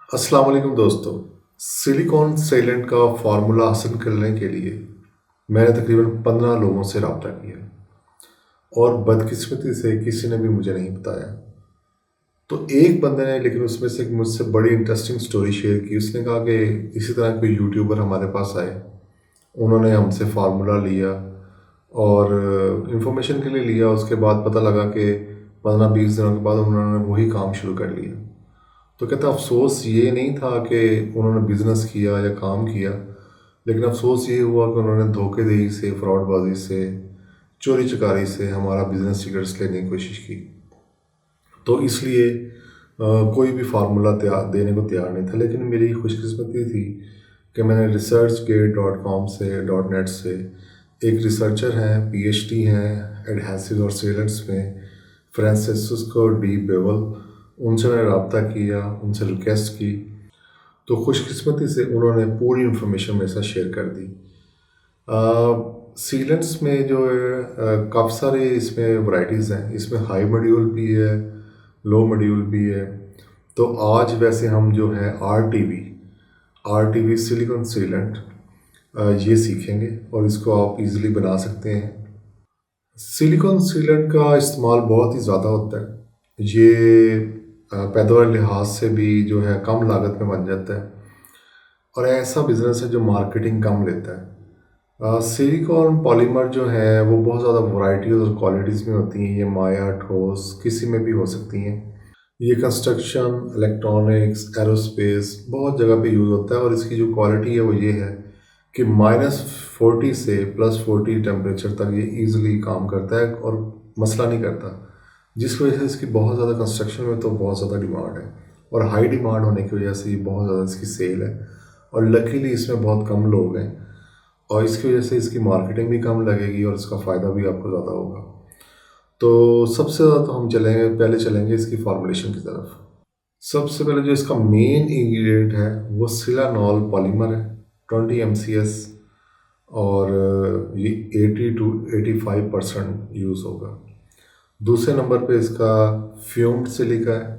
السلام علیکم دوستو، سلیکون سیلنٹ کا فارمولا حاصل کرنے کے لیے میں نے تقریباً 15 لوگوں سے رابطہ کیا اور بدقسمتی سے کسی نے بھی مجھے نہیں بتایا۔ تو ایک بندے نے لیکن اس میں سے مجھ سے بڑی انٹرسٹنگ سٹوری شیئر کی۔ اس نے کہا کہ اسی طرح کوئی یوٹیوبر ہمارے پاس آئے، انہوں نے ہم سے فارمولا لیا اور انفارمیشن کے لیے لیا۔ اس کے بعد پتہ لگا کہ 15-20 دنوں کے بعد انہوں نے وہی کام شروع کر لیا۔ تو کہتا افسوس یہ نہیں تھا کہ انہوں نے بزنس کیا یا کام کیا، لیکن افسوس یہ ہوا کہ انہوں نے دھوکے دہی سے، فراڈ بازی سے، چوری چکاری سے ہمارا بزنس سیکرٹس لینے کی کوشش کی۔ تو اس لیے کوئی بھی فارمولا دینے کو تیار نہیں تھا۔ لیکن میری خوش قسمتی تھی کہ میں نے researchgate.com سے .net سے ایک ریسرچر ہیں، PhD ہیں ایڈہیسو اور سیلنٹس میں، فرانسسکو ڈی بیول، ان سے میں نے رابطہ کیا، ان سے ریکویسٹ کی۔ تو خوش قسمتی سے انہوں نے پوری انفارمیشن میرے ساتھ شیئر کر دی۔ سیلنٹس میں جو ہے کافی سارے اس میں ورائٹیز ہیں۔ اس میں ہائی ماڈیول بھی ہے، لو ماڈیول بھی ہے۔ تو آج ویسے ہم جو ہے R T V silicone sealant یہ سیکھیں گے اور اس کو آپ ایزیلی بنا سکتے ہیں۔ سلیکون سیلنٹ کا استعمال بہت ہی زیادہ ہوتا ہے۔ یہ پیداوار لحاظ سے بھی جو ہے کم لاگت میں بن جاتا ہے اور ایسا بزنس ہے جو مارکیٹنگ کم لیتا ہے۔ سلیکون پالیمر جو ہے وہ بہت زیادہ ورائٹیز اور کوالٹیز میں ہوتی ہیں۔ یہ مایا، ٹھوس، کسی میں بھی ہو سکتی ہیں۔ یہ کنسٹرکشن، الیکٹرانکس، ایروسپیس بہت جگہ پہ یوز ہوتا ہے اور اس کی جو کوالٹی ہے وہ یہ ہے کہ -40 سے +40 ٹیمپریچر تک یہ ایزیلی کام کرتا ہے اور مسئلہ نہیں کرتا، جس کی وجہ سے اس کی بہت زیادہ کنسٹرکشن میں تو بہت زیادہ ڈیمانڈ ہے اور ہائی ڈیمانڈ ہونے کی وجہ سے یہ بہت زیادہ اس کی سیل ہے اور لکیلی اس میں بہت کم لوگ ہیں اور اس کی وجہ سے اس کی مارکیٹنگ بھی کم لگے گی اور اس کا فائدہ بھی آپ کو زیادہ ہوگا۔ تو سب سے زیادہ تو ہم پہلے چلیں گے اس کی فارمولیشن کی طرف۔ سب سے پہلے جو اس کا مین انگریڈینٹ ہے وہ سیلانول پالیمر ہے، 20 MCS، اور یہ 80-85% یوز ہوگا۔ دوسرے نمبر پہ اس کا فیومڈ سلیکا ہے۔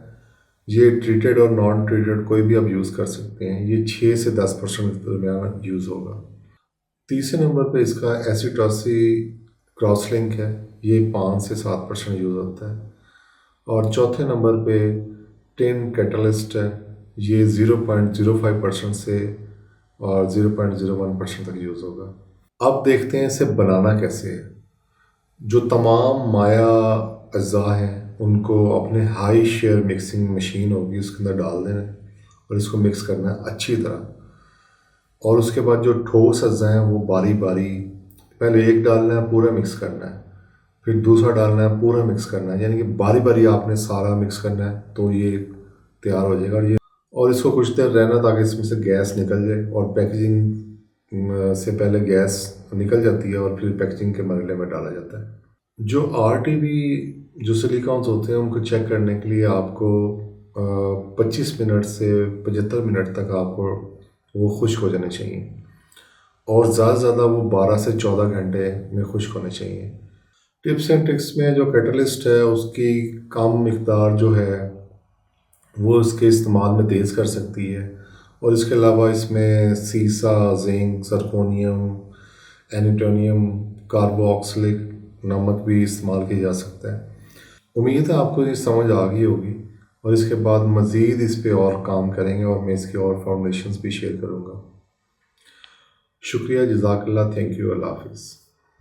یہ ٹریٹڈ اور نان ٹریٹڈ کوئی بھی آپ یوز کر سکتے ہیں۔ یہ 6 سے 10% کے درمیان یوز ہوگا۔ تیسرے نمبر پہ اس کا ایسیٹاسی کراس لنک ہے، یہ 5 سے 7% یوز ہوتا ہے۔ اور چوتھے نمبر پہ ٹین کیٹلسٹ ہے، یہ 0.05% سے اور 0.01% تک یوز ہوگا۔ اب دیکھتے ہیں اسے بنانا کیسے ہے۔ جو تمام مایا اجزاء ہیں ان کو اپنے ہائی شیئر مکسنگ مشین ہوگی اس کے اندر ڈال دینا ہے اور اس کو مکس کرنا ہے اچھی طرح۔ اور اس کے بعد جو ٹھوس اجزاء ہیں وہ باری باری پہلے ایک ڈالنا ہے، پورا مکس کرنا ہے، پھر دوسرا ڈالنا ہے، پورا مکس کرنا ہے، یعنی کہ باری باری آپ نے سارا مکس کرنا ہے تو یہ تیار ہو جائے گا۔ اور اس کو کچھ دیر رہنا تاکہ اس میں سے گیس نکل جائے، اور پیکیجنگ سے پہلے گیس نکل جاتی ہے اور پھر پیکیجنگ کے مرحلے میں ڈالا جاتا ہے۔ جو RTV جو سلیکونز ہوتے ہیں ان کو چیک کرنے کے لیے آپ کو 25 منٹ سے 75 منٹ تک آپ کو وہ خشک ہو جانے چاہیے اور زیادہ سے زیادہ وہ 12 سے 14 گھنٹے میں خشک ہونے چاہیے۔ ٹپس اینڈ ٹرکس میں جو کیٹلسٹ ہے اس کی کم مقدار جو ہے وہ اس کے استعمال میں تیز کر سکتی ہے، اور اس کے علاوہ اس میں سیسا، زنک، زرکونیم، اینٹونیم، کاربو آکسیلک نمک بھی استعمال کیا جا سکتا ہے۔ امید ہے آپ کو یہ سمجھ آ گئی ہوگی اور اس کے بعد مزید اس پہ اور کام کریں گے اور میں اس کی اور فارمولیشنز بھی شیئر کروں گا۔ شکریہ، جزاک اللہ، تھینک یو، اللہ حافظ۔